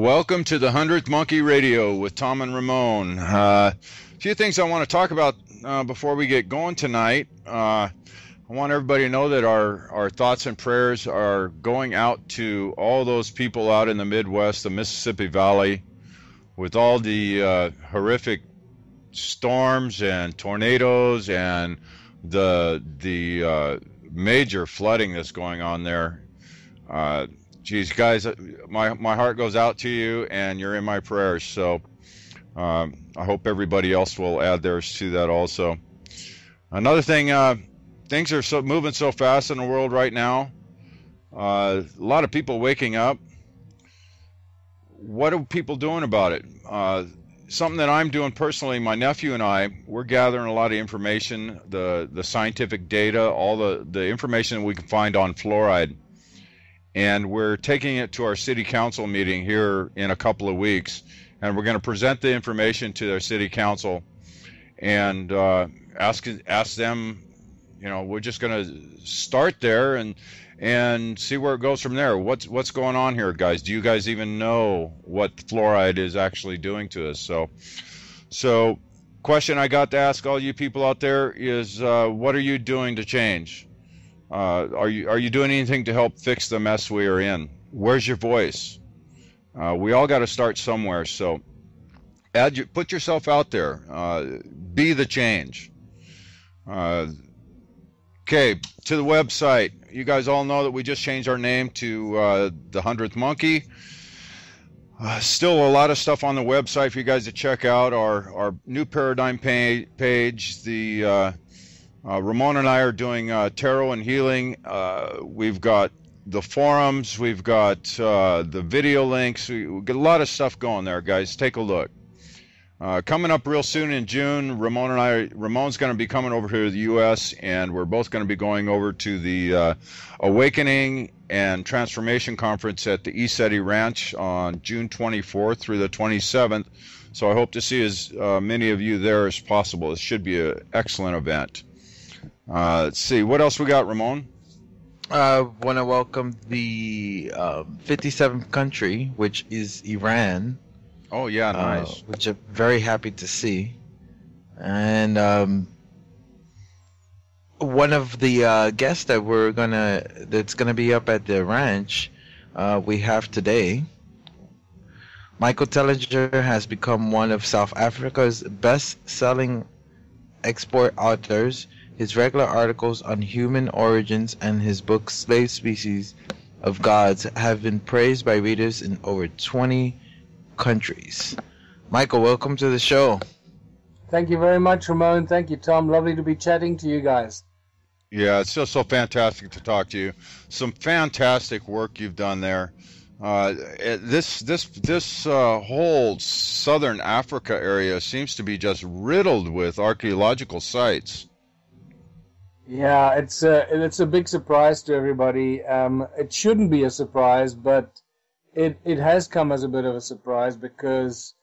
Welcome to the 100th Monkey Radio with Tom and Ramon. A few things I want to talk about before we get going tonight. I want everybody to know that our thoughts and prayers are going out to all those people out in the Midwest, the Mississippi Valley, with all the horrific storms and tornadoes and the major flooding that's going on there. Geez, guys, my heart goes out to you, and you're in my prayers. So I hope everybody else will add theirs to that also. Another thing, things are moving so fast in the world right now. A lot of people waking up. What are people doing about it? Something that I'm doing personally, my nephew and I, we're gathering a lot of information, the scientific data, all the information that we can find on fluoride. And we're taking it to our city council meeting here in a couple of weeks, and we're going to present the information to their city council and ask them. You know, we're just going to start there and see where it goes from there. What's going on here, guys? Do you guys even know what fluoride is actually doing to us? So question I got to ask all you people out there is, what are you doing to change? Are you doing anything to help fix the mess we are in? Where's your voice? We all got to start somewhere. So put yourself out there. Be the change. Okay, to the website. You guys all know that we just changed our name to the 100th Monkey. Still a lot of stuff on the website for you guys to check out. Our new paradigm page. The Ramon and I are doing tarot and healing. We've got the forums. We've got the video links. We've got a lot of stuff going there, guys. Take a look. Coming up real soon in June, Ramon's going to be coming over here to the U.S., and we're both going to be going over to the Awakening and Transformation Conference at the ECETI Ranch on June 24th through the 27th. So I hope to see as many of you there as possible. It should be an excellent event. Let's see, what else we got, Ramon? I want to welcome the 57th country, which is Iran. Oh, yeah, nice. Which I'm very happy to see. And one of the guests that's gonna be up at the ranch, we have today. Michael Tellinger has become one of South Africa's best-selling export authors. His regular articles on human origins and his book Slave Species of Gods have been praised by readers in over 20 countries. Michael, welcome to the show. Thank you very much, Ramon. Thank you, Tom. Lovely to be chatting to you guys. Yeah, it's just so fantastic to talk to you. Some fantastic work you've done there. This whole southern Africa area seems to be just riddled with archaeological sites. Yeah, it's a big surprise to everybody. It shouldn't be a surprise, but it has come as a bit of a surprise because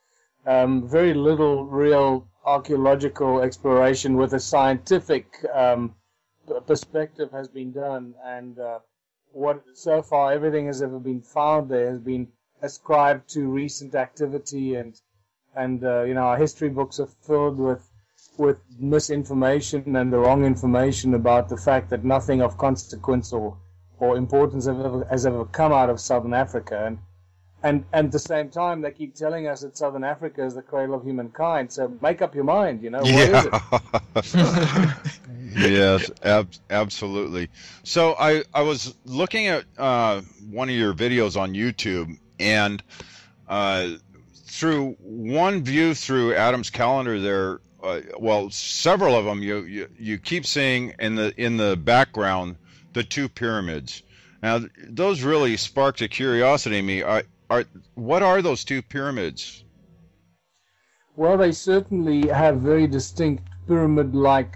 very little real archaeological exploration with a scientific perspective has been done, and what so far everything has ever been found there has been ascribed to recent activity, and our history books are filled with misinformation and the wrong information about the fact that nothing of consequence or importance has ever come out of Southern Africa. And at the same time, they keep telling us that Southern Africa is the cradle of humankind. So make up your mind, what is it? Yes, absolutely. So I was looking at one of your videos on YouTube, and through one view through Adam's calendar there, several of them you keep seeing in the background the two pyramids. Now those really sparked a curiosity in me. What are those two pyramids? Well, they certainly have very distinct pyramid-like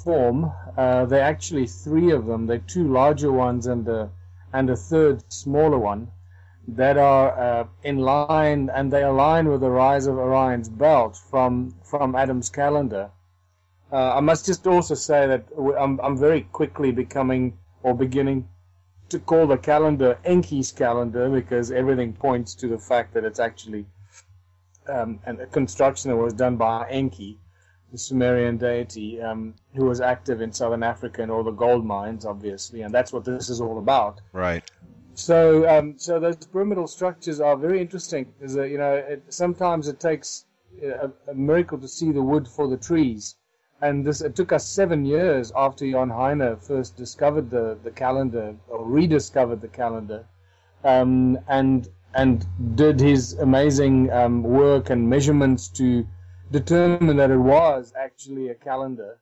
form. There are actually three of them. There are two larger ones and a third smaller one that are in line, and they align with the rise of Orion's belt from Adam's calendar. I must just also say that I'm very quickly beginning to call the calendar Enki's calendar because everything points to the fact that it's actually a construction that was done by Enki, the Sumerian deity, who was active in southern Africa and all the gold mines, obviously, and that's what this is all about. Right. So, so those pyramidal structures are very interesting. Because, sometimes it takes a miracle to see the wood for the trees, and it took us 7 years after Jan Heine first discovered the calendar or rediscovered the calendar, and did his amazing work and measurements to determine that it was actually a calendar.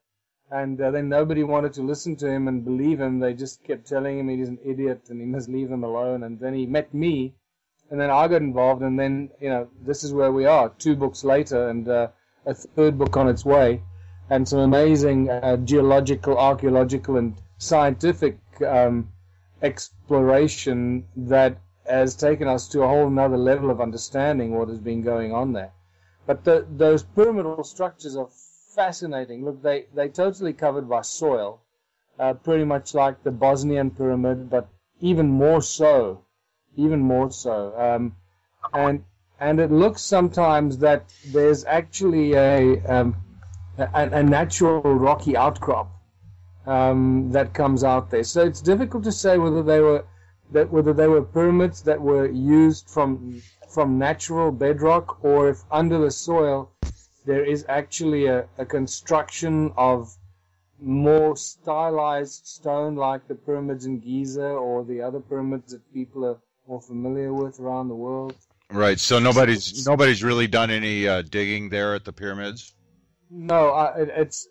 And then nobody wanted to listen to him and believe him. They just kept telling him he's an idiot and he must leave them alone. And then he met me, and then I got involved, and then, this is where we are, 2 books later, and a 3rd book on its way, and some amazing geological, archaeological, and scientific exploration that has taken us to a whole nother level of understanding what has been going on there. But those pyramidal structures are fascinating. Look, they totally covered by soil, pretty much like the Bosnian pyramid, but even more so. And it looks sometimes that there's actually a natural rocky outcrop that comes out there. So it's difficult to say whether they were pyramids that were used from natural bedrock, or if under the soil there is actually a construction of more stylized stone, like the pyramids in Giza or the other pyramids that people are more familiar with around the world. Right. So nobody's really done any digging there at the pyramids? No, it's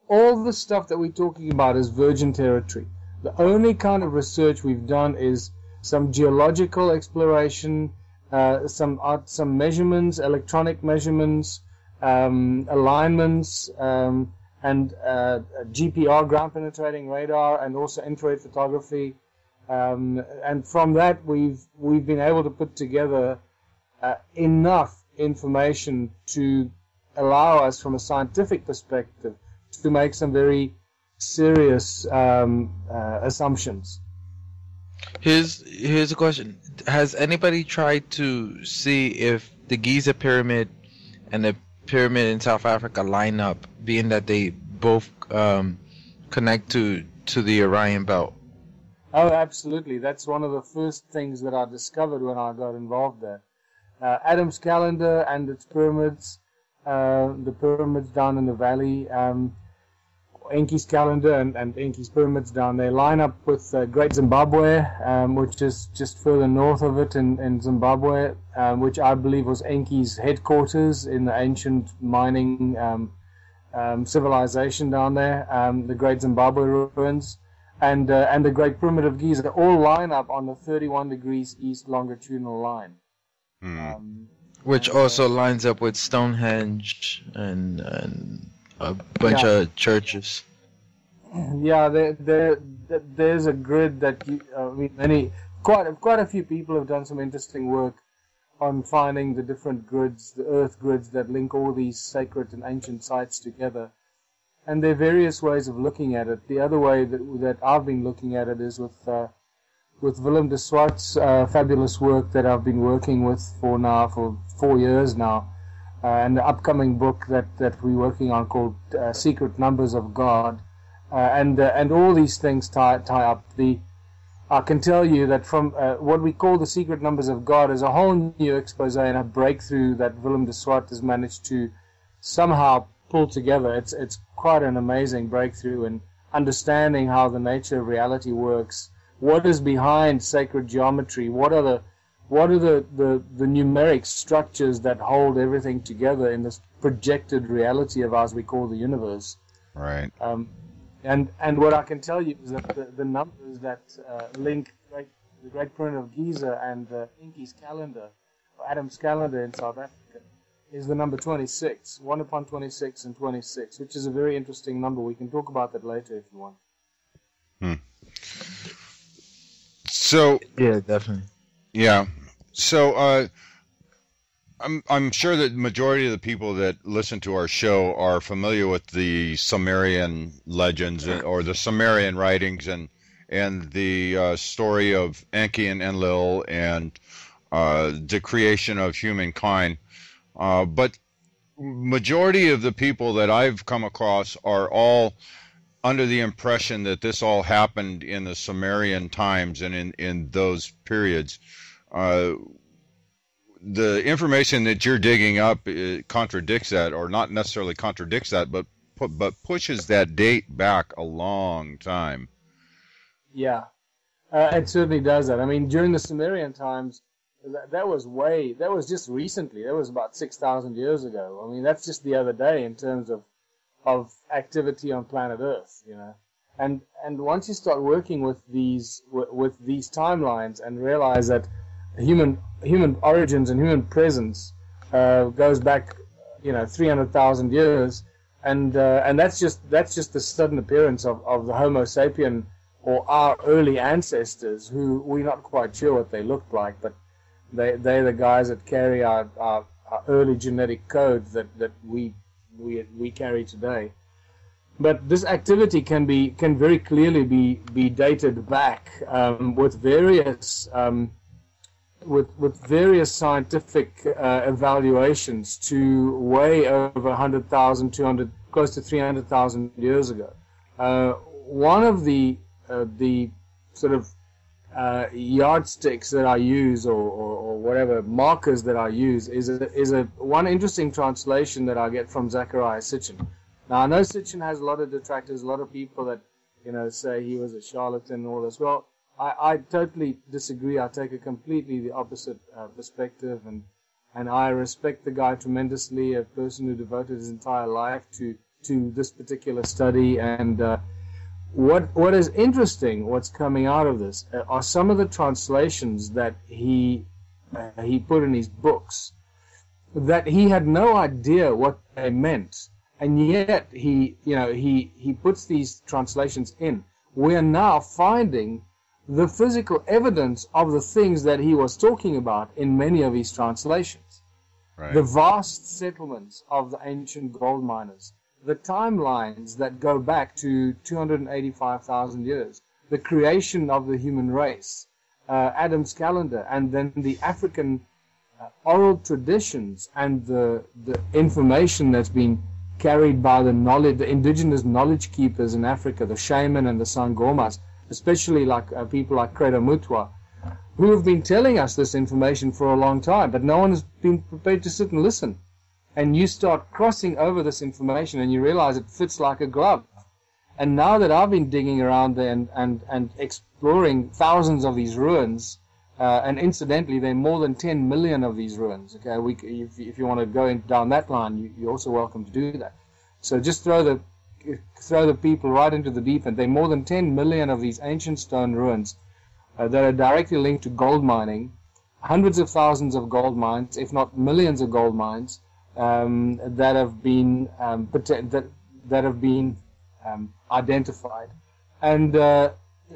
all the stuff that we're talking about is virgin territory. The only kind of research we've done is some geological exploration, some measurements, electronic measurements, alignments, and GPR, ground penetrating radar, and also infrared photography. And from that, we've been able to put together enough information to allow us, from a scientific perspective, to make some very serious assumptions. Here's a question. Has anybody tried to see if the Giza pyramid and the pyramid in South Africa line up, being that they both connect to the Orion belt? Oh, absolutely. That's one of the first things that I discovered when I got involved there. Adam's calendar and its pyramids, the pyramids down in the valley, Enki's calendar and Enki's pyramids down there line up with Great Zimbabwe, which is just further north of it in Zimbabwe, which I believe was Enki's headquarters in the ancient mining civilization down there, the Great Zimbabwe ruins, and the Great Pyramid of Giza all line up on the 31 degrees east longitudinal line. Which also lines up with Stonehenge and a bunch of churches. Yeah, there's a grid that quite a few people have done some interesting work on finding the different grids, the earth grids that link all these sacred and ancient sites together. And there are various ways of looking at it. The other way that I've been looking at it is with Willem de Swart's fabulous work that I've been working with for 4 years now. And the upcoming book that we're working on called Secret Numbers of God, and all these things tie up. I can tell you that from what we call the Secret Numbers of God is a whole new expose and a breakthrough that Willem de Swart has managed to somehow pull together. It's quite an amazing breakthrough in understanding how the nature of reality works. What is behind sacred geometry? What are the numeric structures that hold everything together in this projected reality of ours we call the universe? Right. And what I can tell you is that the numbers that link the Great Pyramid of Giza and Enki's calendar, or Adam's calendar in South Africa, is the number 26, 1 upon 26 and 26, which is a very interesting number. We can talk about that later if you want. So yeah, definitely. Yeah. So I'm sure that the majority of the people that listen to our show are familiar with the Sumerian legends or the Sumerian writings, and and the story of Enki and Enlil and the creation of humankind. But majority of the people that I've come across are all under the impression that this all happened in the Sumerian times and in those periods. The information that you're digging up contradicts that, or not necessarily contradicts that, but pushes that date back a long time. Yeah, it certainly does that. I mean, during the Sumerian times, that was just recently. That was about 6,000 years ago. I mean, that's just the other day in terms of activity on planet Earth, you know. And once you start working with these timelines and realize that human origins and human presence goes back, you know, 300,000 years, and that's just the sudden appearance of the Homo sapien, or our early ancestors, who we're not quite sure what they looked like, but they're the guys that carry our early genetic code that we carry today. But this activity can very clearly be dated back with various scientific evaluations to way over 100,000, 200, close to 300,000 years ago. One of the sort of yardsticks that I use, or whatever markers that I use, is one interesting translation that I get from Zecharia Sitchin. Now, I know Sitchin has a lot of detractors, a lot of people that, you know, say he was a charlatan and all this. Well, I totally disagree. I take a completely the opposite perspective, and I respect the guy tremendously, a person who devoted his entire life to this particular study. And what is interesting, what's coming out of this, are some of the translations that he put in his books that he had no idea what they meant. And yet he puts these translations in. We are now finding the physical evidence of the things that he was talking about in many of his translations. Right. The vast settlements of the ancient gold miners, the timelines that go back to 285,000 years, the creation of the human race, Adam's calendar, and then the African oral traditions and the information that's been carried by the indigenous knowledge keepers in Africa, the shaman and the sangomas, especially like people like Credo Mutwa, who have been telling us this information for a long time, but no one has been prepared to sit and listen. And you start crossing over this information and you realize it fits like a glove. And now that I've been digging around there and exploring thousands of these ruins, and incidentally, there are more than 10 million of these ruins. Okay, if you want to go down that line, you're also welcome to do that. So just throw the people right into the deep end. There are more than 10 million of these ancient stone ruins that are directly linked to gold mining, hundreds of thousands of gold mines, if not millions of gold mines, that have been identified, and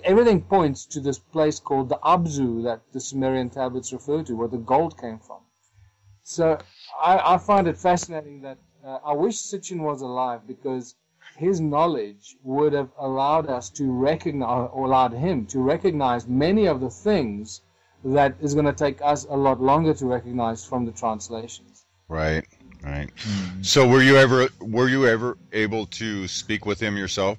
everything points to this place called the Abzu that the Sumerian tablets refer to, where the gold came from. So I find it fascinating that I wish Sitchin was alive, because his knowledge would have allowed us to recognize, or allowed him to recognize, many of the things that is going to take us a lot longer to recognize from the translations. Right. So were you ever able to speak with him yourself?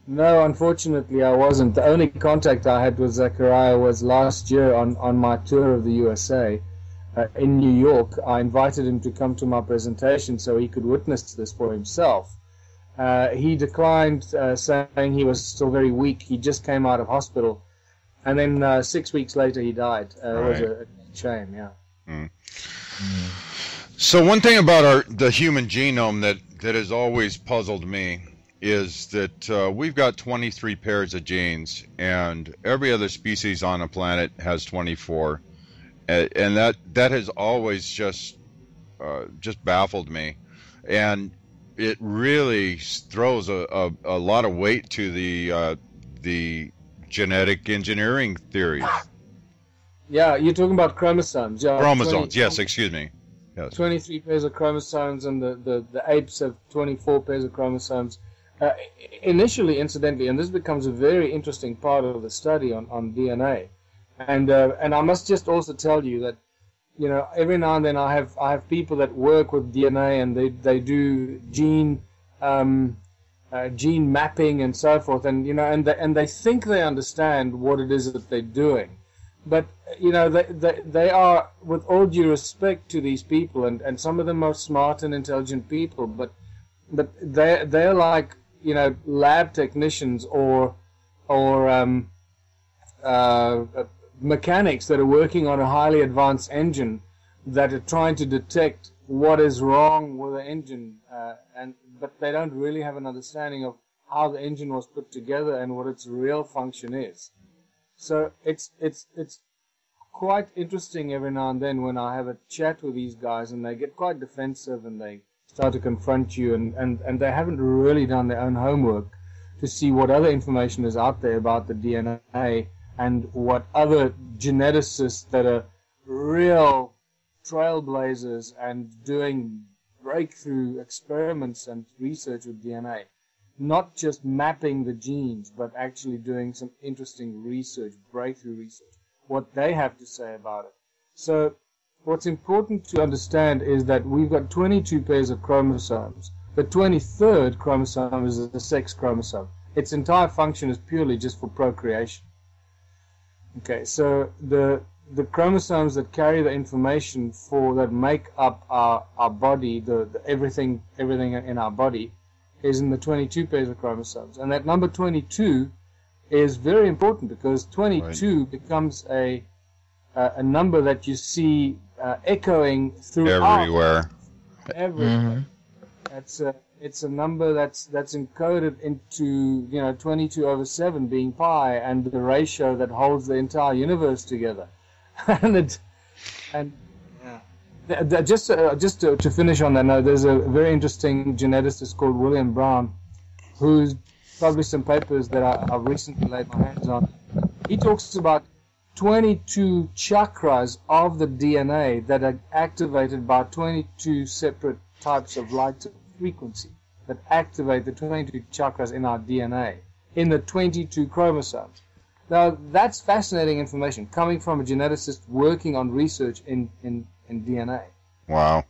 No, unfortunately I wasn't. The only contact I had with Zecharia was last year on my tour of the USA. In New York, I invited him to come to my presentation so he could witness this for himself. He declined, saying he was still very weak. He just came out of hospital. And then 6 weeks later he died. It was a shame, yeah. Mm. So one thing about the human genome that has always puzzled me is that we've got 23 pairs of genes, and every other species on the planet has 24, and that has always just baffled me, and it really throws a lot of weight to the genetic engineering theories. Yeah, you're talking about chromosomes. Yeah, chromosomes, yes, excuse me. Yes. 23 pairs of chromosomes, and the apes have 24 pairs of chromosomes. initially, incidentally, and this becomes a very interesting part of the study on DNA, and I must just also tell you that, you know, every now and then I have people that work with DNA, and they do gene mapping and so forth, and you know, and they think they understand what it is that they're doing, but you know, they are, with all due respect to these people, and some of them are smart and intelligent people, but they're like, you know, lab technicians or mechanics that are working on a highly advanced engine that are trying to detect what is wrong with the engine, but they don't really have an understanding of how the engine was put together and what its real function is. So it's quite interesting every now and then when I have a chat with these guys, and they get quite defensive and they start to confront you, and they haven't really done their own homework to see what other information is out there about the DNA, and what other geneticists that are real trailblazers and doing breakthrough experiments and research with DNA, not just mapping the genes, but actually doing some interesting research, breakthrough research, what they have to say about it. So what's important to understand is that we've got 22 pairs of chromosomes. The 23rd chromosome is the sex chromosome. Its entire function is purely just for procreation. Okay, so the chromosomes that carry the information that make up our body, the everything in our body, is in the 22 pairs of chromosomes. And that number 22 is very important, because 22 becomes a number that you see echoing throughout everywhere. Everywhere. It's a number that's encoded into, you know, 22/7 being pi, and the ratio that holds the entire universe together. Just to finish on that note, there's a very interesting geneticist called William Brown, who's published some papers that I've recently laid my hands on. He talks about 22 chakras of the DNA that are activated by 22 separate types of light frequency that activate the 22 chakras in our DNA, in the 22 chromosomes. Now, that's fascinating information coming from a geneticist working on research in DNA. Wow.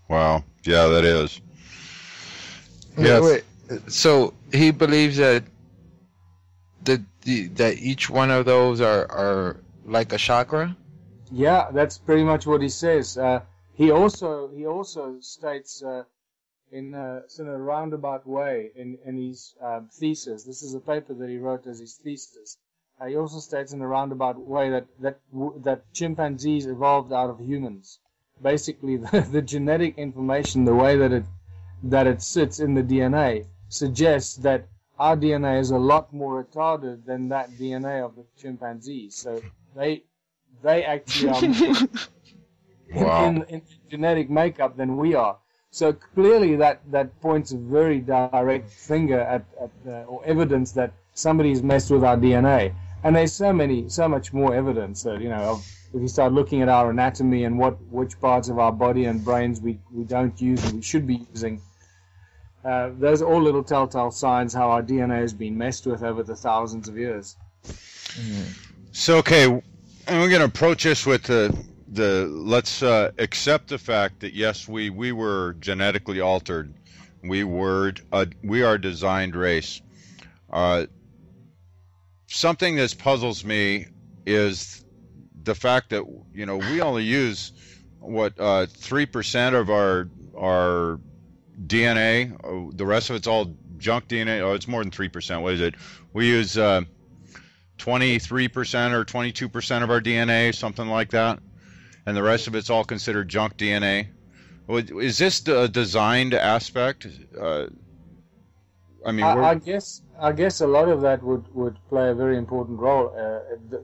Yeah, that is. Yes. Wait. So he believes that that each one of those are like a chakra? Yeah, that's pretty much what he says. He also states in a roundabout way in his thesis. This is a paper that he wrote as his thesis. He also states in a roundabout way that chimpanzees evolved out of humans. Basically, the genetic information, the way that it sits in the DNA, suggests that our DNA is a lot more retarded than that DNA of the chimpanzees. So they actually are more in genetic makeup than we are. So clearly that points a very direct finger at or evidence that somebody's messed with our DNA. And there's so much more evidence that, you know, if you start looking at our anatomy and which parts of our body and brains we don't use and we should be using. Those are all little telltale signs how our DNA has been messed with over the thousands of years. So, okay, and we're going to approach this with let's accept the fact that, yes, we were genetically altered. We are a designed race. Something that puzzles me is the fact that, you know, we only use 3% of our DNA. The rest of it's all junk DNA. Oh, it's more than 3%. What is it? We use 23% or 22% of our DNA, something like that, and the rest of it's all considered junk DNA. Is this the designed aspect? I mean, I guess a lot of that would play a very important role.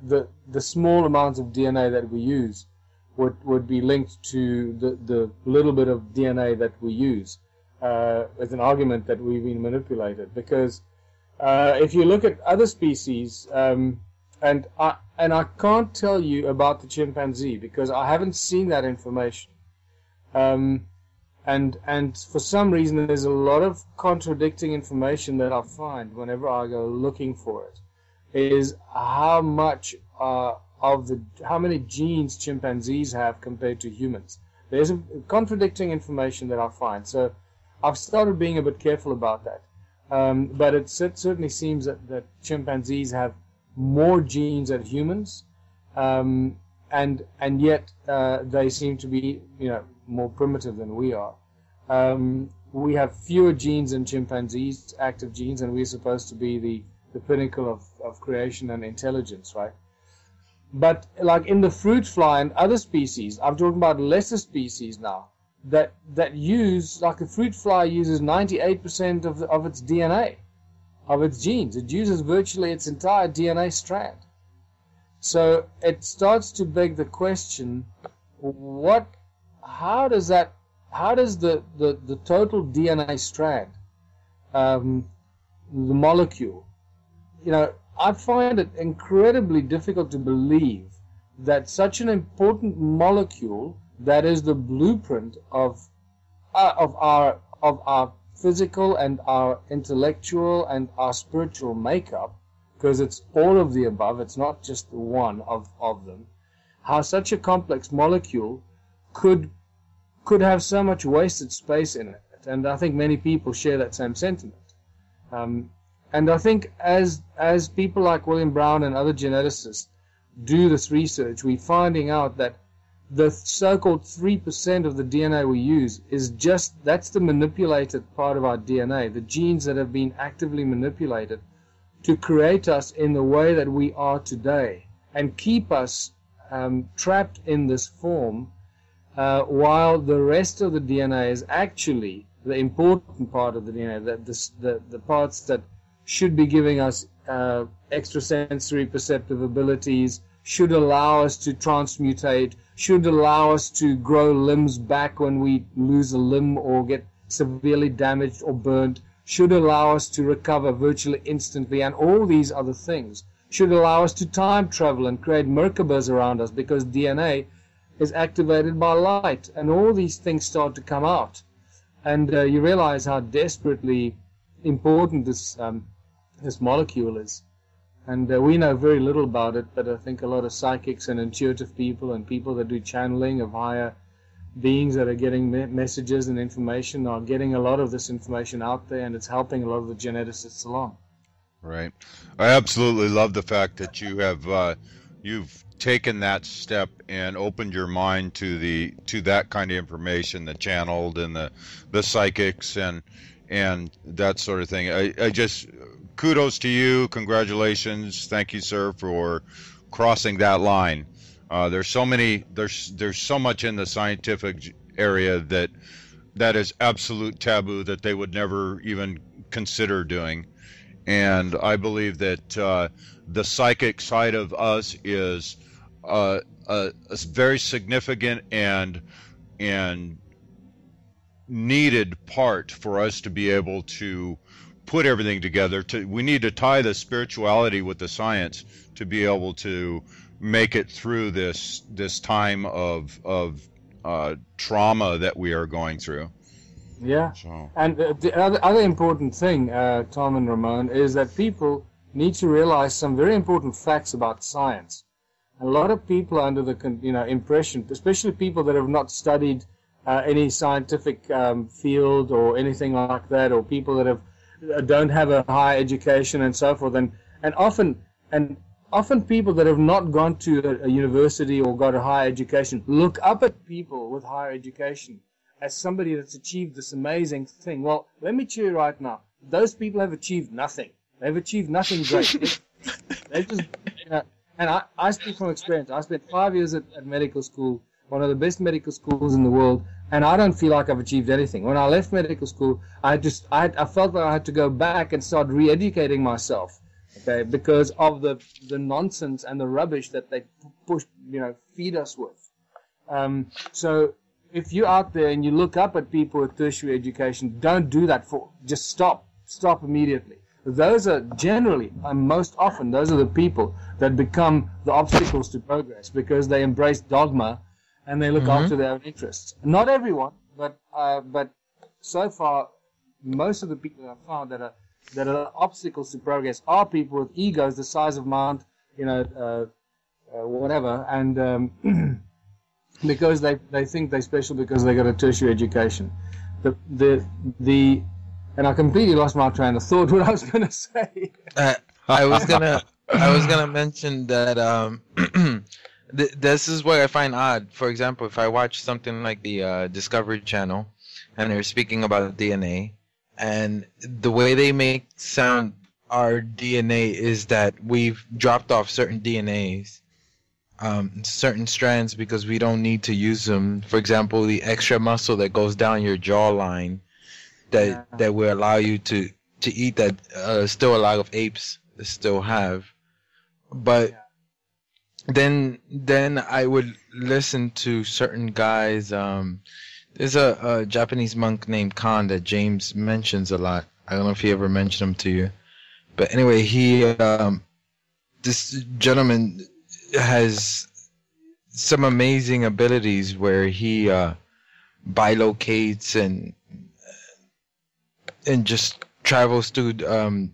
The small amounts of DNA that we use would be linked to the little bit of DNA that we use. As an argument that we've been manipulated, because if you look at other species, and I can't tell you about the chimpanzee because I haven't seen that information. And for some reason, there's a lot of contradicting information that I find whenever I go looking for it. Is how many genes chimpanzees have compared to humans. There's a contradicting information that I find. So I've started being a bit careful about that. But it certainly seems that chimpanzees have more genes than humans, and yet they seem to be more primitive than we are. We have fewer genes than chimpanzees, active genes, and we're supposed to be the pinnacle of creation and intelligence, right? But like in the fruit fly and other species, I'm talking about lesser species now, that use, like a fruit fly uses 98% of its DNA, of its genes. It uses virtually its entire DNA strand. So it starts to beg the question, how does the total DNA strand, the molecule, I find it incredibly difficult to believe that such an important molecule that is the blueprint of our physical and our intellectual and our spiritual makeup, because it's all of the above, it's not just one of them, how such a complex molecule could have so much wasted space in it. And I think many people share that same sentiment. And I think as people like William Brown and other geneticists do this research, we're finding out that the so-called 3% of the DNA we use that's the manipulated part of our DNA, the genes that have been actively manipulated to create us in the way that we are today and keep us trapped in this form, while the rest of the DNA is actually the important part of the DNA, the parts that should be giving us extrasensory perceptive abilities, should allow us to transmutate, should allow us to grow limbs back when we lose a limb or get severely damaged or burnt, should allow us to recover virtually instantly, and all these other things should allow us to time travel and create Merkabas around us, because DNA is activated by light, and all these things start to come out. And you realize how desperately important this molecule is. And we know very little about it, but I think a lot of psychics and intuitive people and people that do channeling of higher beings that are getting messages and information are getting a lot of this information out there, and it's helping a lot of the geneticists along. Right. I absolutely love the fact that you have you've taken that step and opened your mind to that kind of information, the channeled and the psychics and that sort of thing. I just kudos to you, congratulations, thank you, sir, for crossing that line. There's so much in the scientific area that is absolute taboo that they would never even consider doing. And I believe that the psychic side of us is a very significant and needed part for us to be able to put everything together. We need to tie the spirituality with the science to be able to make it through this time of trauma that we are going through. Yeah. So. And the other important thing, Tom and Ramon, is that people need to realize some very important facts about science. A lot of people are under the impression, especially people that have not studied any scientific field or anything like that, or people that don't have a higher education and so forth, and often people that have not gone to a university or got a higher education look up at people with higher education as somebody that's achieved this amazing thing. Well, let me tell you right now, those people have achieved nothing. They've achieved nothing great. They just, and I speak from experience. I spent 5 years at medical school, one of the best medical schools in the world, and I don't feel like I've achieved anything. When I left medical school, I felt like I had to go back and start re-educating myself, okay, because of the nonsense and the rubbish that they feed us with. So if you're out there and you look up at people with tertiary education, don't do that. Just stop immediately. Those are generally, and most often, those are the people that become the obstacles to progress, because they embrace dogma and they look after their own interests. Not everyone, but so far, most of the people I've found that are obstacles to progress are people with egos the size of Mount, whatever, and because they think they're special because they got a tertiary education. And I completely lost my train of thought. What I was going to say. I was gonna mention that this is what I find odd. For example, if I watch something like the Discovery Channel, and they're speaking about DNA, and the way they make sound our DNA is that we've dropped off certain DNAs, certain strands, because we don't need to use them. For example, the extra muscle that goes down your jawline that will allow you to eat, that still a lot of apes still have. But then I would listen to certain guys. There's a Japanese monk named Khan that James mentions a lot. I don't know if he ever mentioned him to you. But anyway, this gentleman has some amazing abilities where he bilocates and just travels through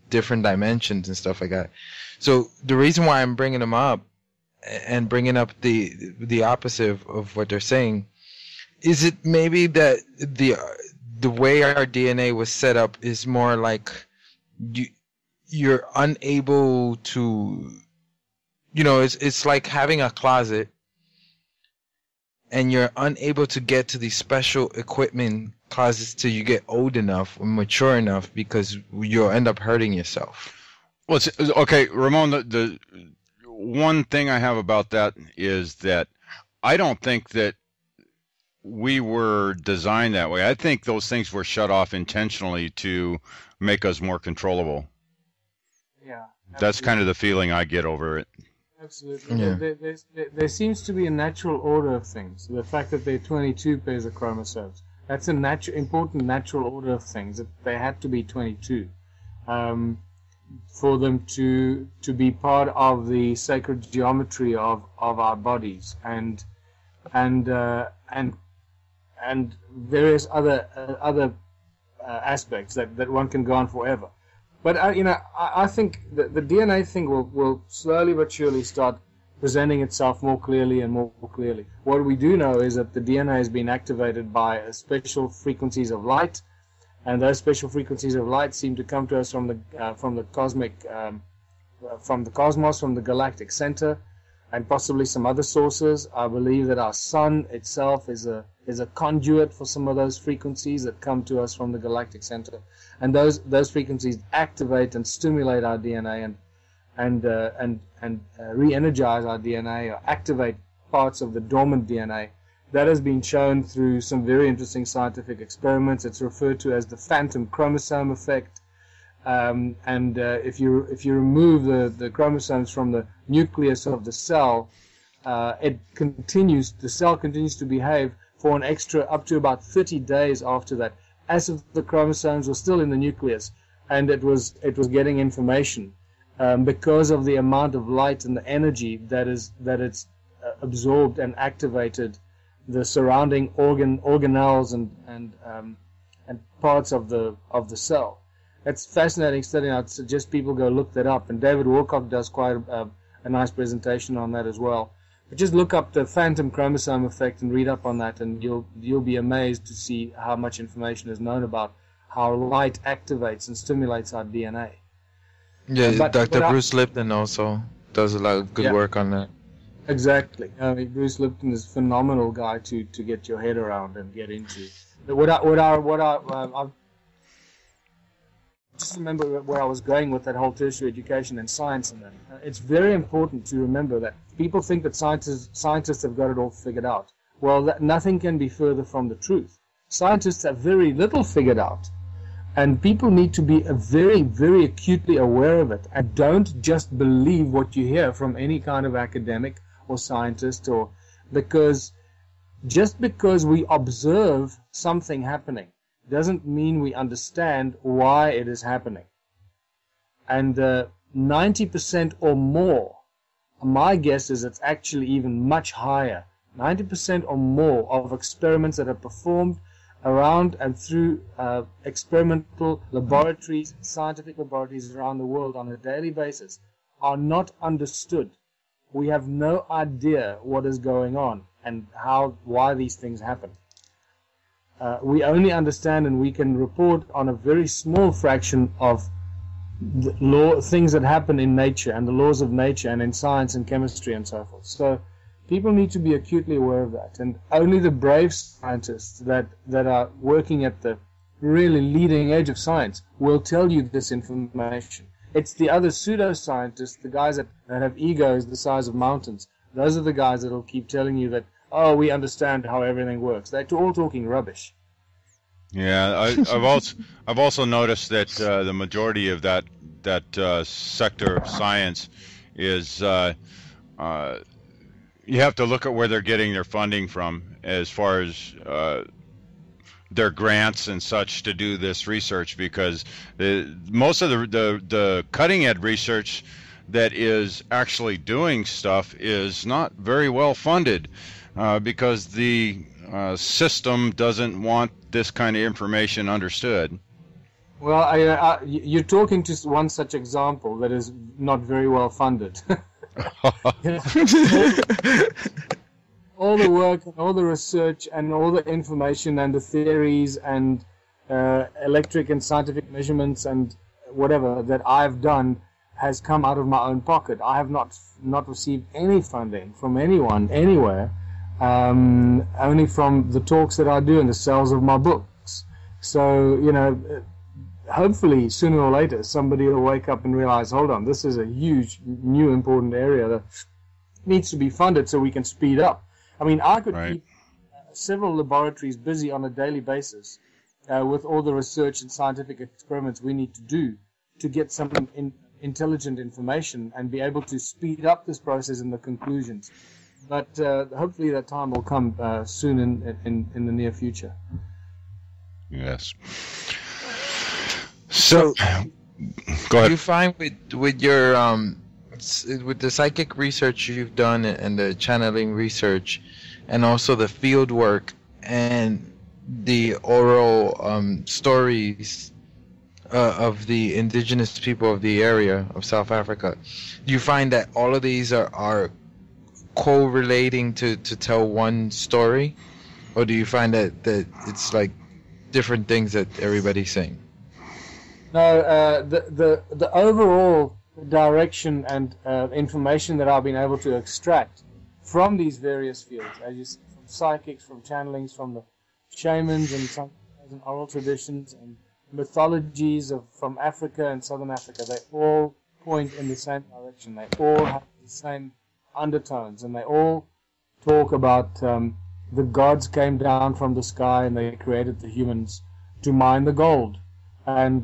different dimensions and stuff like that. So the reason why I'm bringing them up and bringing up the opposite of what they're saying, is it maybe that the way our DNA was set up is more like you're unable to, it's like having a closet and you're unable to get to these special equipment closets till you get old enough or mature enough, because you'll end up hurting yourself. Well, okay, Ramon, the one thing I have about that is that I don't think that we were designed that way. I think those things were shut off intentionally to make us more controllable. Yeah. Absolutely. That's kind of the feeling I get over it. Absolutely. Yeah. There seems to be a natural order of things. The fact that there are 22 pairs of chromosomes, that's an important natural order of things. That they had to be 22 for them to be part of the sacred geometry of our bodies and various other aspects that one can go on forever. But I think the DNA thing will slowly but surely start presenting itself more clearly and more clearly. What we do know is that the DNA has been activated by special frequencies of light, and those special frequencies of light seem to come to us from the cosmic, from the cosmos, from the galactic center, and possibly some other sources. I believe that our sun itself is a conduit for some of those frequencies that come to us from the galactic center, and those frequencies activate and stimulate our DNA and re-energize our DNA, or activate parts of the dormant DNA. That has been shown through some very interesting scientific experiments. It's referred to as the phantom chromosome effect. If you remove the chromosomes from the nucleus of the cell, the cell continues to behave for an extra up to about 30 days after that, as if the chromosomes were still in the nucleus and it was getting information, because of the amount of light and the energy that it's absorbed and activated the surrounding organelles and parts of the cell. It's fascinating study. I'd suggest people go look that up, and David Wilcock does quite a nice presentation on that as well. But just look up the phantom chromosome effect and read up on that, and you'll be amazed to see how much information is known about how light activates and stimulates our DNA. Yeah, Dr. Bruce Lipton also does a lot of good work on that. Exactly. Bruce Lipton is a phenomenal guy to get your head around and get into. I just remember where I was going with that whole tertiary education and science and that. It's very important to remember that people think that scientists have got it all figured out. Well, nothing can be further from the truth. Scientists have very little figured out. And people need to be very, very acutely aware of it. And don't just believe what you hear from any kind of academic or scientist, just because we observe something happening doesn't mean we understand why it is happening. And 90% or more, my guess is it's actually even much higher. 90% or more of experiments that are performed around and through experimental laboratories, scientific laboratories around the world on a daily basis are not understood. We have no idea what is going on and why these things happen. We only understand and we can report on a very small fraction of the things that happen in nature and the laws of nature and in science and chemistry and so forth. So people need to be acutely aware of that. And only the brave scientists that are working at the really leading edge of science will tell you this information. It's the other pseudoscientists, the guys that have egos the size of mountains. Those are the guys that will keep telling you that, oh, we understand how everything works. They're all talking rubbish. Yeah, I've also noticed that the majority of that sector of science is you have to look at where they're getting their funding from as far as their grants and such to do this research, because most of the cutting edge research that is actually doing stuff is not very well funded because the system doesn't want this kind of information understood. Well, you're talking to one such example that is not very well funded. All the work, all the research, and all the information and the theories and electric and scientific measurements and whatever that I've done has come out of my own pocket. I have not received any funding from anyone, anywhere, only from the talks that I do and the sales of my books. So, hopefully sooner or later somebody will wake up and realize, hold on, this is a huge, new, important area that needs to be funded so we can speed up. I mean, I could keep several laboratories busy on a daily basis with all the research and scientific experiments we need to do to get some intelligent information and be able to speed up this process and the conclusions. But hopefully that time will come soon in the near future. Yes. So, go ahead. You find with your with the psychic research you've done and the channeling research, and also the field work and the oral stories of the indigenous people of the area of South Africa, do you find that all of these are correlating to tell one story, or do you find that it's like different things that everybody's saying? No, the overall direction and information that I've been able to extract from these various fields, as you see, from psychics, from channelings, from the shamans and some oral traditions and mythologies from Africa and Southern Africa, they all point in the same direction. They all have the same undertones, and they all talk about the gods came down from the sky and they created the humans to mine the gold. And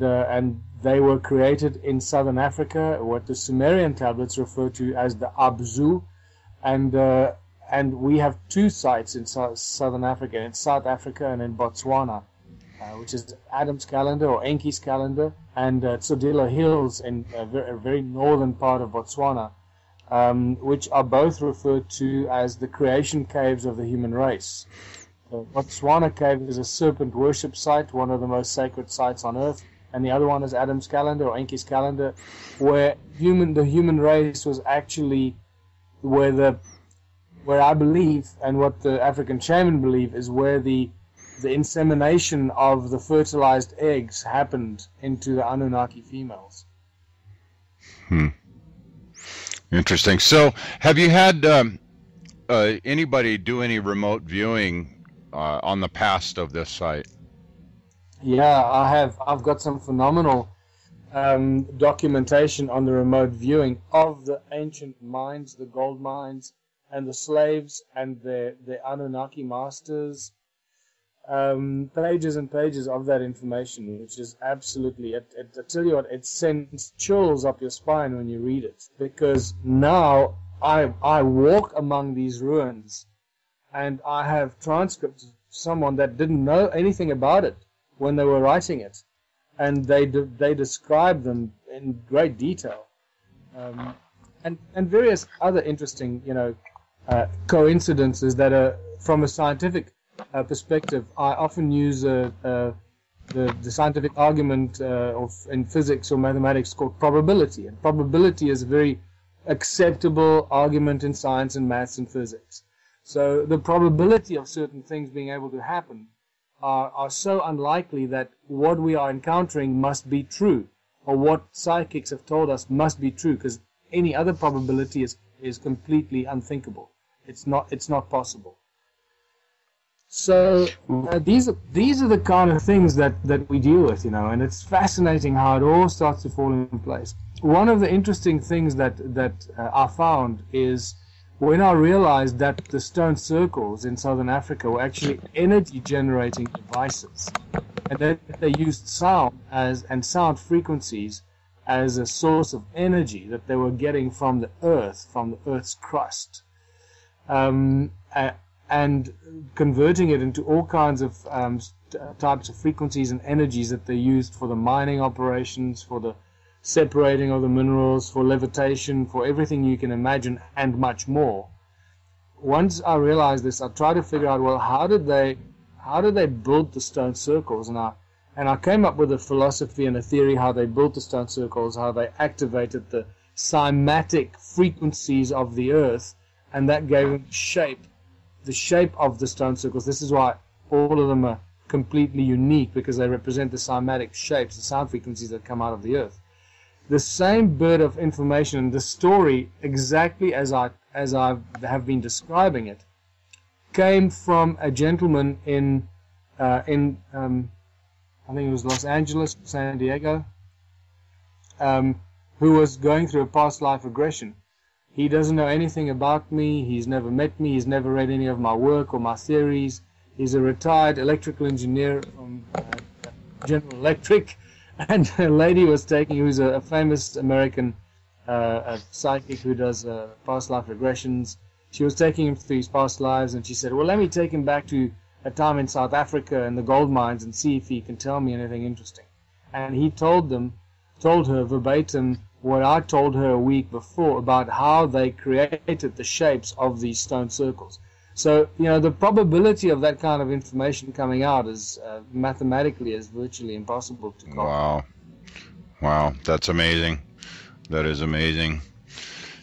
they were created in Southern Africa, what the Sumerian tablets refer to as the Abzu, and we have two sites in Southern Africa, in South Africa and in Botswana, which is Adam's calendar or Enki's calendar, and Tsodilo Hills in a very northern part of Botswana, which are both referred to as the creation caves of the human race. The Botswana cave is a serpent worship site, one of the most sacred sites on earth, and the other one is Adam's calendar or Enki's calendar, where the human race was actually where I believe, and what the African shaman believe, is where the insemination of the fertilized eggs happened into the Anunnaki females. Interesting. So, have you had anybody do any remote viewing on the past of this site? Yeah, I have. I've got some phenomenal documentation on the remote viewing of the ancient mines, the gold mines, and the slaves and the Anunnaki masters. Pages and pages of that information, which is absolutely, I tell you what, it sends chills up your spine when you read it, because now I walk among these ruins, and I have transcripts of someone that didn't know anything about it when they were writing it, and they describe them in great detail, and various other interesting, coincidences that are from a scientific perspective, I often use the scientific argument in physics or mathematics called probability. And probability is a very acceptable argument in science and maths and physics. So the probability of certain things being able to happen are so unlikely that what we are encountering must be true, or what psychics have told us must be true, because any other probability is completely unthinkable. It's not possible. So these are the kind of things that we deal with, and it's fascinating how it all starts to fall in place. One of the interesting things that I found is when I realized that the stone circles in southern Africa were actually energy generating devices, and that they used sound and sound frequencies as a source of energy that they were getting from the Earth's crust, and converting it into all kinds of types of frequencies and energies that they used for the mining operations, for the separating of the minerals, for levitation, for everything you can imagine, and much more. Once I realized this, I tried to figure out, well, how did they build the stone circles? And I came up with a philosophy and a theory how they built the stone circles, how they activated the cymatic frequencies of the earth, and that gave them the shape of the stone circles. This is why all of them are completely unique, because they represent the cymatic shapes, the sound frequencies that come out of the earth. The same bit of information, the story, exactly as I have been describing it, came from a gentleman in I think it was Los Angeles, San Diego, who was going through a past life regression. He doesn't know anything about me. He's never met me. He's never read any of my work or my theories. He's a retired electrical engineer from General Electric. And a lady was who's a famous American psychic who does past life regressions. She was taking him through his past lives, and she said, well, let me take him back to a time in South Africa and the gold mines and see if he can tell me anything interesting. And he told her verbatim what I told her a week before about how they created the shapes of these stone circles. So, the probability of that kind of information coming out is mathematically is virtually impossible to call. Wow, that's amazing. That is amazing.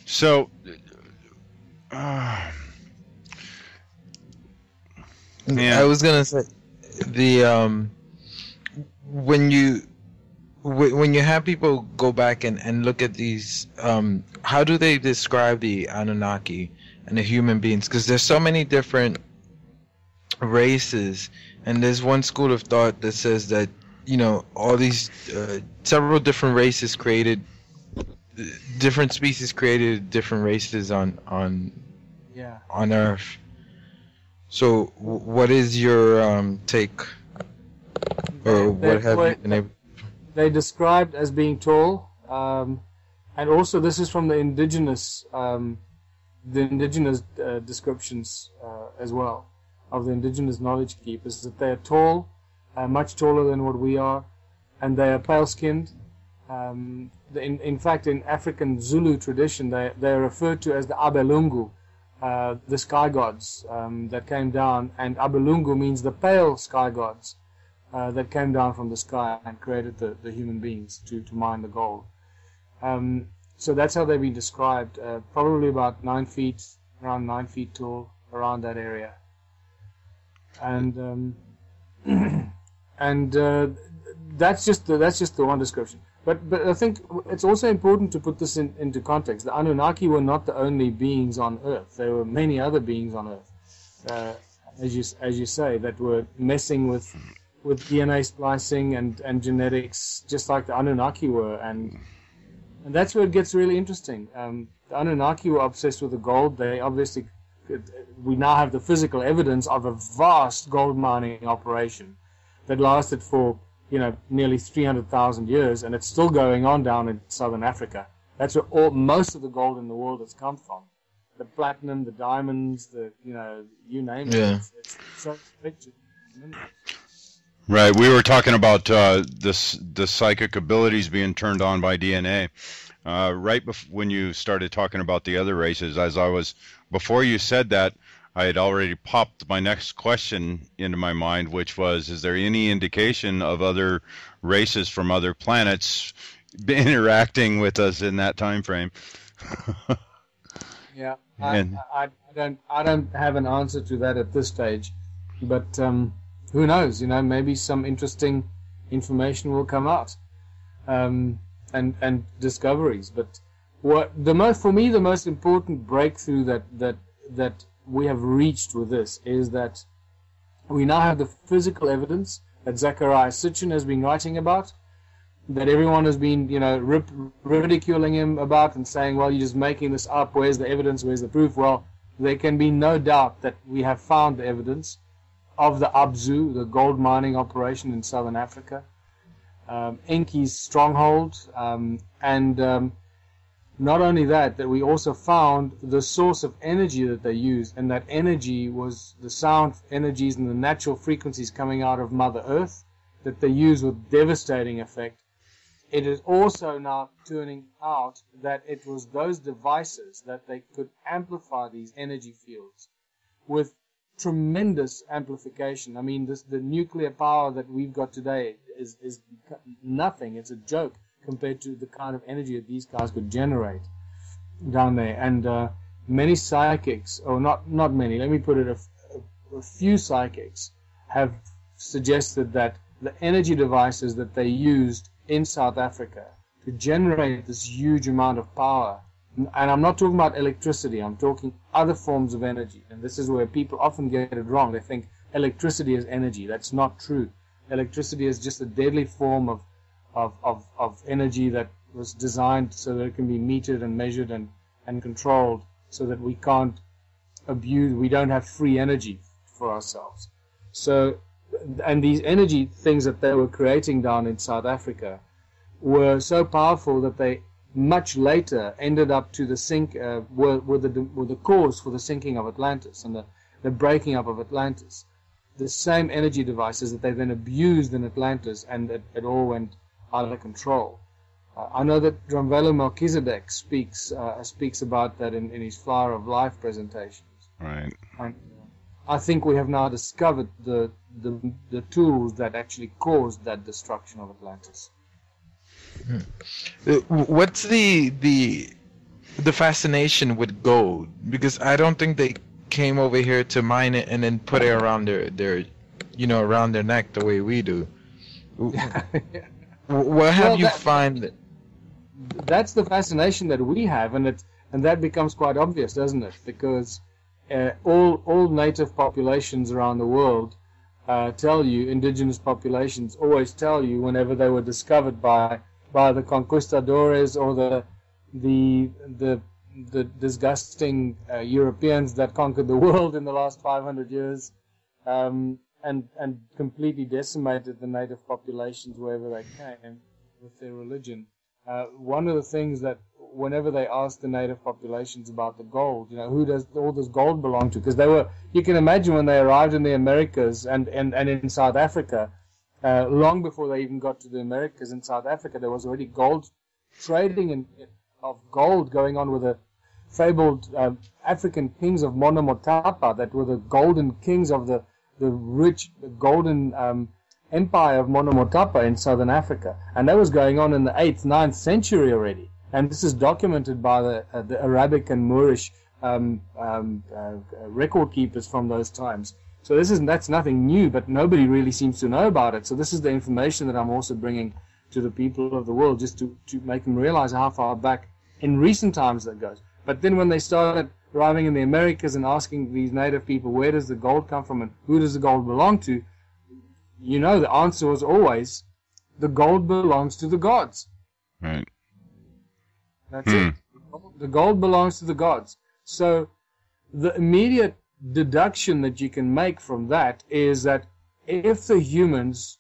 So, I was gonna say when you have people go back and look at these, how do they describe the Anunnaki and the human beings? Because there's so many different races, and there's one school of thought that says that all these several different races created different species, created different races on Earth. So what is your take, or what have you been able? They described as being tall, and also this is from the indigenous descriptions as well of the indigenous knowledge keepers, that they are tall, much taller than what we are, and they are pale-skinned. In fact, in African Zulu tradition, they are referred to as the Abelungu, the sky gods that came down, and Abelungu means the pale sky gods that came down from the sky and created the human beings to mine the gold. So that's how they've been described, probably about 9 feet, around 9 feet tall, around that area. And that's just the one description. But I think it's also important to put this into context. The Anunnaki were not the only beings on Earth. There were many other beings on Earth, as you say, that were messing with DNA splicing and genetics, just like the Anunnaki were, and that's where it gets really interesting. The Anunnaki were obsessed with the gold. We now have the physical evidence of a vast gold mining operation that lasted for nearly 300,000 years, and it's still going on down in southern Africa. That's where most of the gold in the world has come from. The platinum, the diamonds, you name it. Yeah. It's so rich. Right. We were talking about the psychic abilities being turned on by DNA. Right when you started talking about the other races, before you said that, I had already popped my next question into my mind, which was, is there any indication of other races from other planets interacting with us in that time frame? Yeah, I don't have an answer to that at this stage, but who knows? You know, maybe some interesting information will come out, and discoveries. But for me the most important breakthrough that we have reached with this is that we now have the physical evidence that Zecharia Sitchin has been writing about, that everyone has been, you know, ridiculing him about and saying, well, you're just making this up, where's the evidence, where's the proof? Well, there can be no doubt that we have found the evidence of the Abzu, the gold mining operation in southern Africa, Enki's stronghold, and not only that we also found the source of energy that they used, and that energy was the sound energies and the natural frequencies coming out of Mother Earth that they use with devastating effect. It is also now turning out that it was those devices that they could amplify these energy fields with tremendous amplification. I mean, the nuclear power that we've got today is nothing. It's a joke compared to the kind of energy that these guys could generate down there. And many psychics, or not many, let me put it, a few psychics have suggested that the energy devices that they used in South Africa to generate this huge amount of power, and I'm not talking about electricity, I'm talking other forms of energy, and this is where people often get it wrong. They think electricity is energy. That's not true. Electricity is just a deadly form of energy that was designed so that it can be metered and measured and controlled, so that we can't abuse, we don't have free energy for ourselves. So, and these energy things that they were creating down in South Africa were so powerful that they much later ended up to the sink, were the cause for the sinking of Atlantis and the breaking up of Atlantis. The same energy devices that they then abused in Atlantis, and it all went out of control. I know that Drumvelo Melchizedek speaks about that in his Flower of Life presentations. Right. And I think we have now discovered the tools that actually caused that destruction of Atlantis. What's the fascination with gold? Because I don't think they came over here to mine it and then put it around their around their neck the way we do. What have you find? That's the fascination that we have, and that becomes quite obvious, doesn't it? Because all native populations around the world tell you, indigenous populations always tell you, whenever they were discovered by the conquistadores or the disgusting Europeans that conquered the world in the last 500 years, and completely decimated the native populations wherever they came with their religion. One of the things that whenever they asked the native populations about the gold, who does all this gold belong to? Because you can imagine when they arrived in the Americas and in South Africa, long before they even got to the Americas, in South Africa there was already gold trading of gold going on with the fabled African kings of Monomotapa that were the golden kings of the rich golden empire of Monomotapa in southern Africa. And that was going on in the 8th, 9th century already. And this is documented by the Arabic and Moorish record keepers from those times. So that's nothing new, but nobody really seems to know about it. So this is the information that I'm also bringing to the people of the world, just to make them realize how far back in recent times that goes. But then when they started arriving in the Americas and asking these native people, where does the gold come from and who does the gold belong to, the answer was always, the gold belongs to the gods. Right. That's it. The gold belongs to the gods. So the immediate deduction that you can make from that is that if the humans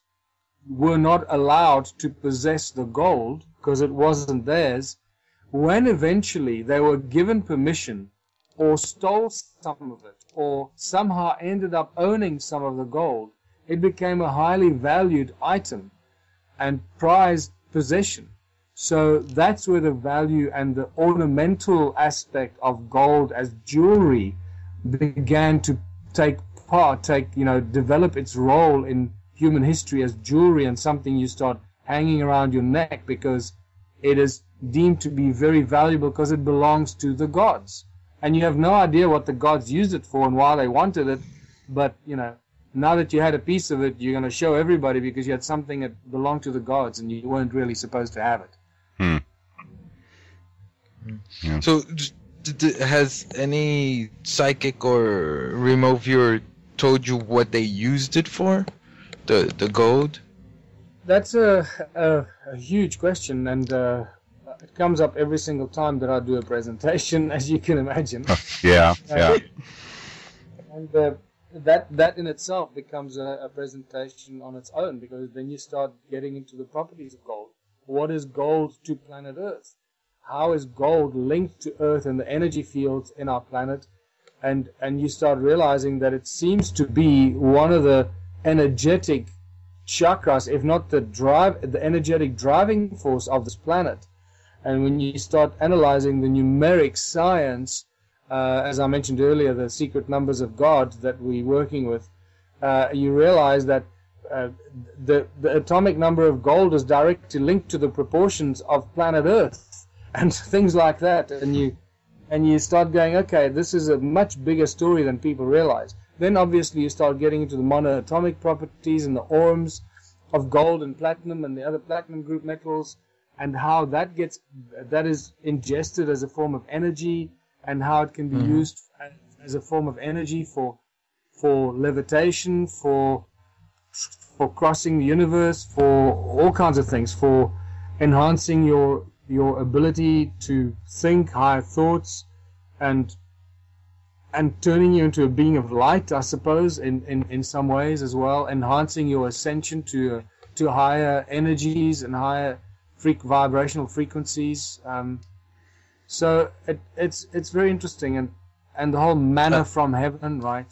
were not allowed to possess the gold because it wasn't theirs, when eventually they were given permission or stole some of it or somehow ended up owning some of the gold, it became a highly valued item and prized possession. So that's where the value and the ornamental aspect of gold as jewelry began to develop its role in human history as jewelry and something you start hanging around your neck because it is deemed to be very valuable because it belongs to the gods. And you have no idea what the gods used it for and why they wanted it, but, now that you had a piece of it, you're going to show everybody because you had something that belonged to the gods and you weren't really supposed to have it. Yeah. So, has any psychic or remote viewer told you what they used it for? The gold? That's a huge question, and it comes up every single time that I do a presentation, as you can imagine. Yeah. And that in itself becomes a presentation on its own, because then you start getting into the properties of gold. What is gold to planet Earth? How is gold linked to Earth and the energy fields in our planet? And you start realizing that it seems to be one of the energetic chakras, if not the energetic driving force of this planet. And when you start analyzing the numeric science, as I mentioned earlier, the secret numbers of God that we're working with, you realize that the atomic number of gold is directly linked to the proportions of planet Earth and things like that. And you start going, okay, this is a much bigger story than people realize. Then obviously you start getting into the monoatomic properties and the orms of gold and platinum and the other platinum group metals, and how that is ingested as a form of energy, and how it can be used as a form of energy for levitation, for crossing the universe, for all kinds of things, for enhancing your ability to think higher thoughts, and turning you into a being of light, I suppose, in some ways as well, enhancing your ascension to higher energies and higher vibrational frequencies. So it's very interesting, and the whole manna from heaven, right?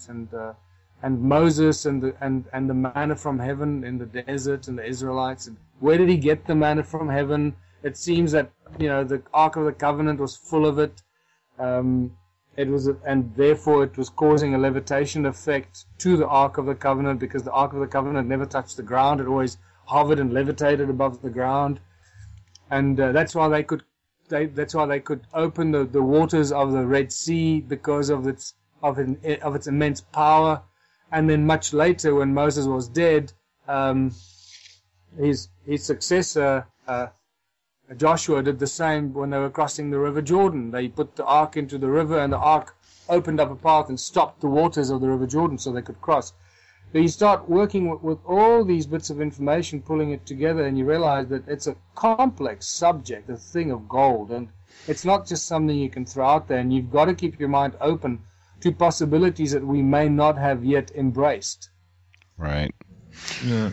And Moses and the manna from heaven in the desert, and the Israelites, and where did he get the manna from heaven? It seems that the Ark of the Covenant was full of it. And therefore it was causing a levitation effect to the Ark of the Covenant, because the Ark of the Covenant never touched the ground; it always hovered and levitated above the ground, and that's why they could open the waters of the Red Sea, because of its immense power. And then much later, when Moses was dead, his successor Joshua did the same when they were crossing the River Jordan. They put the ark into the river, and the ark opened up a path and stopped the waters of the River Jordan so they could cross. So you start working with all these bits of information, pulling it together, and you realize that it's a complex subject, a thing of gold, and it's not just something you can throw out there, and you've got to keep your mind open to possibilities that we may not have yet embraced. Right. Yeah.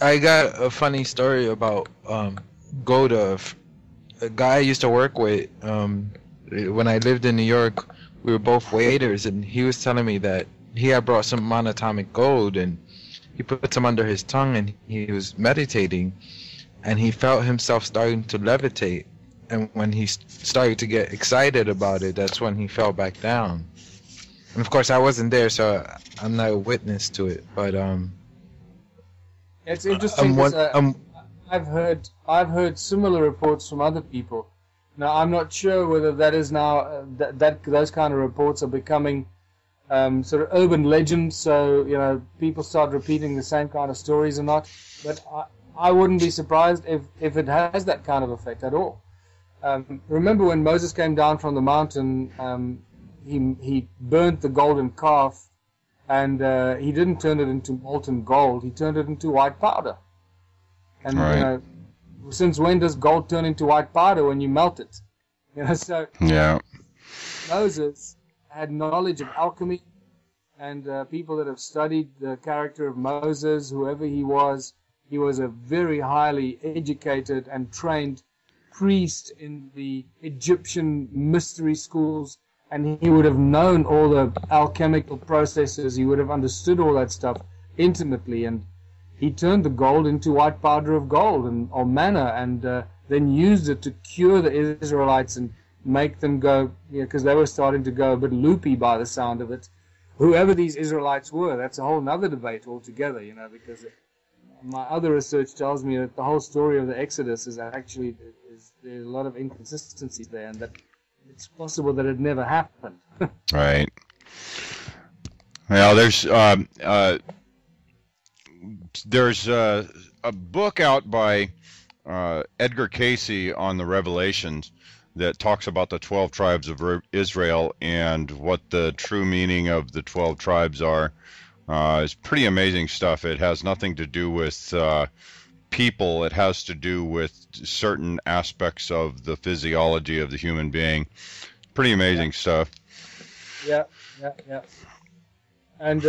I got a funny story about gold. A guy I used to work with, when I lived in New York, we were both waiters, and he was telling me that he had brought some monatomic gold, and he put some under his tongue, and he was meditating, and he felt himself starting to levitate. And when he started to get excited about it, that's when he fell back down. And of course, I wasn't there, so I'm not a witness to it. But it's interesting. I've heard similar reports from other people. Now, I'm not sure whether that is now that those kind of reports are becoming sort of urban legends. So people start repeating the same kind of stories or not. But I wouldn't be surprised if it has that kind of effect at all. Remember when Moses came down from the mountain, he burnt the golden calf, and he didn't turn it into molten gold. He turned it into white powder. And right. Since when does gold turn into white powder? When you melt it. So yeah. Moses had knowledge of alchemy, and people that have studied the character of Moses, whoever he was a very highly educated and trained priest in the Egyptian mystery schools, and he would have known all the alchemical processes. He would have understood all that stuff intimately, and he turned the gold into white powder of gold or manna, and then used it to cure the Israelites and make them go, because they were starting to go a bit loopy by the sound of it. Whoever these Israelites were, that's a whole other debate altogether, because my other research tells me that the whole story of the Exodus is actually, there's a lot of inconsistencies there, and that it's possible that it never happened. Right. Now, there's a book out by Edgar Casey on the Revelations that talks about the 12 tribes of Israel and what the true meaning of the 12 tribes are. It's pretty amazing stuff. It has nothing to do with people. It has to do with certain aspects of the physiology of the human being. Pretty amazing stuff. Yeah. And,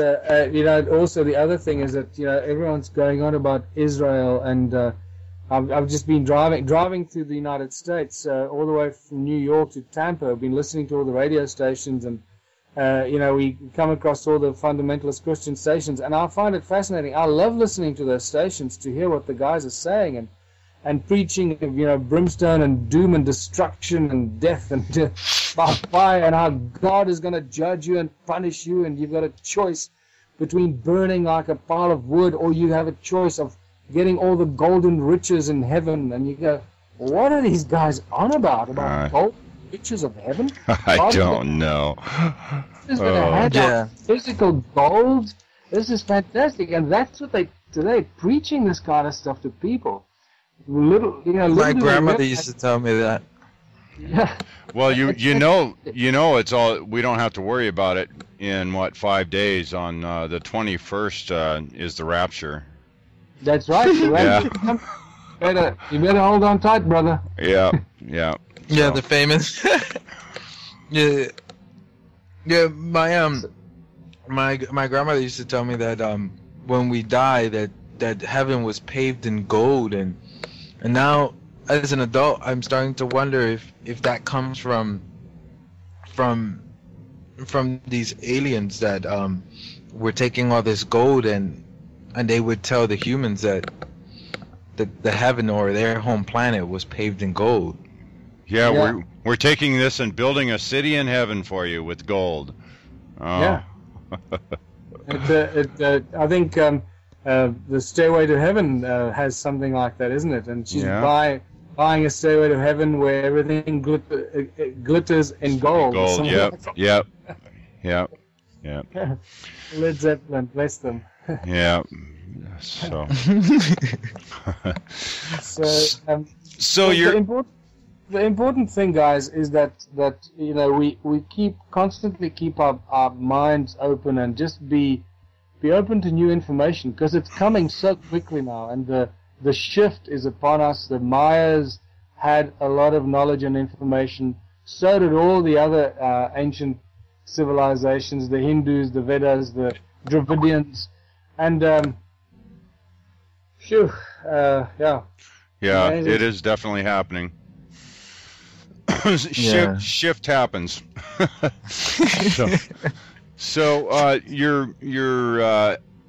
also the other thing is that, everyone's going on about Israel, and I've just been driving through the United States, all the way from New York to Tampa. I've been listening to all the radio stations, and, we come across all the fundamentalist Christian stations, and I find it fascinating. I love listening to those stations to hear what the guys are saying, and preaching of, brimstone and doom and destruction and death and by fire, and how God is going to judge you and punish you, and you've got a choice between burning like a pile of wood, or you have a choice of getting all the golden riches in heaven. And you go, what are these guys on about golden riches of heaven? I don't know. This is going to hand out physical gold. This is fantastic, and that's what they're preaching this kind of stuff to people. My grandmother used to tell me that. Yeah. Well, you know, it's all. We don't have to worry about it in 5 days. On the 21st is the rapture. That's right. You better hold on tight, brother. Yeah. Yeah, the famous. Yeah. My grandmother used to tell me that when we die, that heaven was paved in gold, and now as an adult, I'm starting to wonder if that comes from these aliens that were taking all this gold, and they would tell the humans that the heaven or their home planet was paved in gold. Yeah. We're taking this and building a city in heaven for you with gold. Oh. Yeah. I think the Stairway to Heaven has something like that, isn't it? And she's buying a Stairway to Heaven where everything glitters in gold. Yep. Led Zeppelin, bless them. Yeah. So. The important thing, guys, is that we constantly keep our minds open, and just be open to new information, because it's coming so quickly now, and the shift is upon us. The Mayas had a lot of knowledge and information. So did all the other ancient civilizations, the Hindus, the Vedas, the Dravidians, and Yeah, it is definitely happening. Shift happens. So you're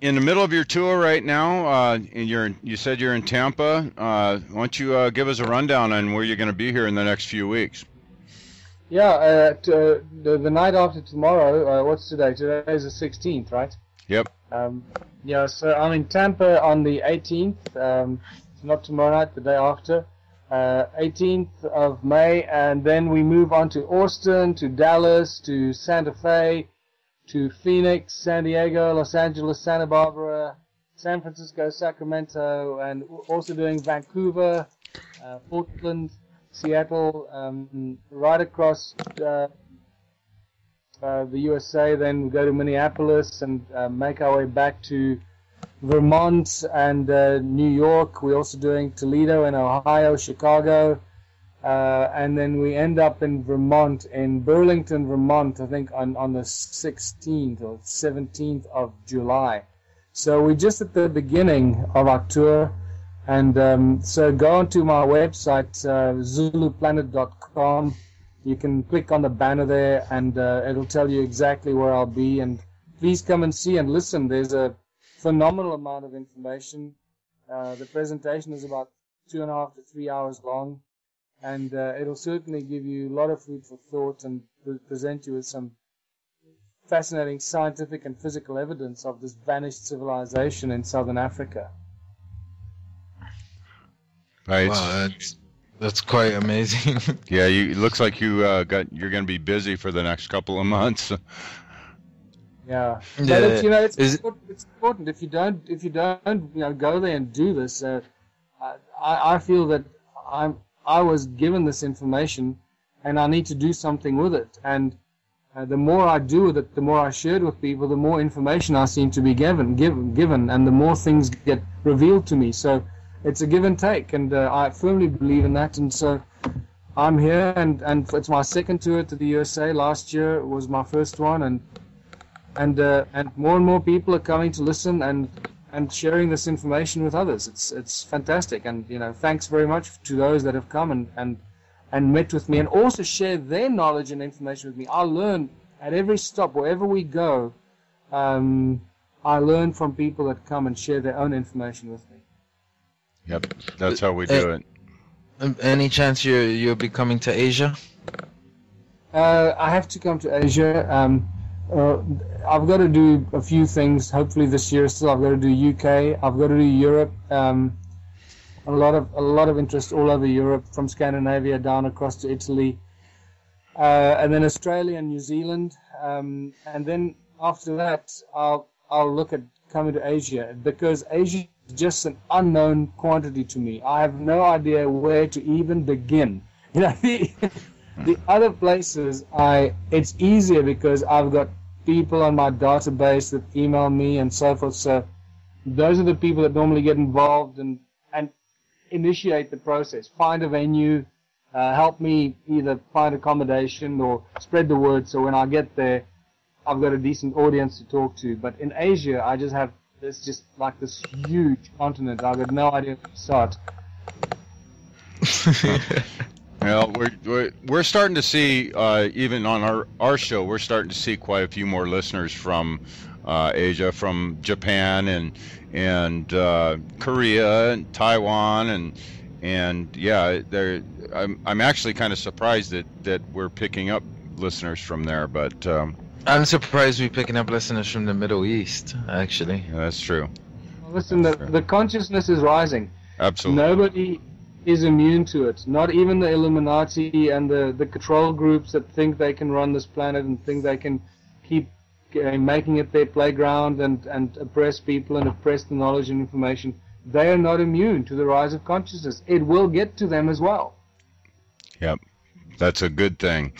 in the middle of your tour right now. And you said you're in Tampa. Why don't you give us a rundown on where you're going to be here in the next few weeks? Yeah, the night after tomorrow. What's today? Today is the 16th, right? Yep. So I'm in Tampa on the 18th. Not tomorrow night, the day after. 18th of May, and then we move on to Austin, to Dallas, to Santa Fe, to Phoenix, San Diego, Los Angeles, Santa Barbara, San Francisco, Sacramento, and also doing Vancouver, Portland, Seattle, right across the USA. Then we go to Minneapolis and make our way back to Vermont and New York. We're also doing Toledo and Ohio, Chicago, and then we end up in Vermont, in Burlington, Vermont, I think on the 16th or 17th of July. So we're just at the beginning of our tour, and so go onto my website, zuluplanet.com. You can click on the banner there, and it'll tell you exactly where I'll be, and please come and see and listen. There's a phenomenal amount of information. The presentation is about 2.5 to 3 hours long, and it'll certainly give you a lot of food for thought and present you with some fascinating scientific and physical evidence of this vanished civilization in southern Africa. Right. Wow, that's quite amazing. Yeah, it looks like you're going to be busy for the next couple of months. Yeah, but it's important. If you don't, go there and do this, I feel that I was given this information, and I need to do something with it. And the more I do with it, the more I share it with people, the more information I seem to be given, and the more things get revealed to me. So it's a give and take, and I firmly believe in that. And so I'm here, and it's my second tour to the USA. Last year was my first one, and more and more people are coming to listen and sharing this information with others. It's fantastic, and thanks very much to those that have come and met with me and also share their knowledge and information with me. I learn at every stop, wherever we go. I learn from people that come and share their own information with me. Yep, that's how we do it. Any chance you'll be coming to Asia? I have to come to Asia. I've got to do a few things. Hopefully this year still. I've got to do UK. I've got to do Europe. A lot of interest all over Europe, from Scandinavia down across to Italy, and then Australia and New Zealand. And then after that, I'll look at coming to Asia, because Asia is just an unknown quantity to me. I have no idea where to even begin. The other places, it's easier because I've got people on my database that email me and so forth. So those are the people that normally get involved and initiate the process, find a venue, help me either find accommodation or spread the word. So when I get there, I've got a decent audience to talk to. But in Asia, I just have this huge continent. I've got no idea where to start. Well, we're starting to see, even on our show, we're starting to see quite a few more listeners from Asia, from Japan and Korea and Taiwan and yeah, I'm actually kind of surprised that we're picking up listeners from there, but I'm surprised we're picking up listeners from the Middle East, actually. Yeah, that's true. Well, listen, the consciousness is rising. Absolutely. Nobody is immune to it. Not even the Illuminati and the control groups that think they can run this planet and think they can keep making it their playground and oppress people and oppress the knowledge and information. They are not immune to the rise of consciousness. It will get to them as well. Yep, that's a good thing.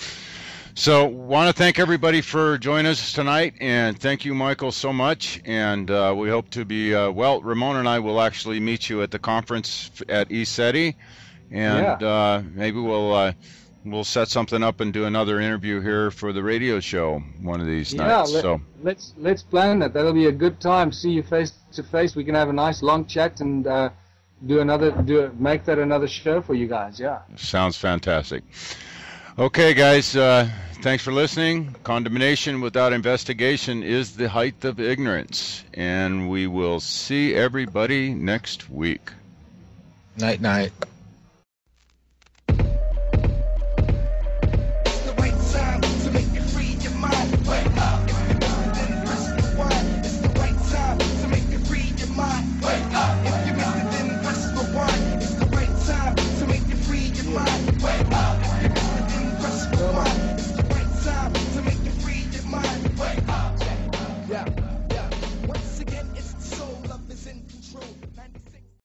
So, want to thank everybody for joining us tonight, and thank you, Michael, so much. And we hope to be Ramon and I will actually meet you at the conference at ECETI, and maybe we'll set something up and do another interview here for the radio show one of these nights. So let's plan that. That'll be a good time. See you face to face. We can have a nice long chat and make that another show for you guys. Yeah. Sounds fantastic. Okay, guys. Thanks for listening. Condemnation without investigation is the height of ignorance, and we will see everybody next week. Night.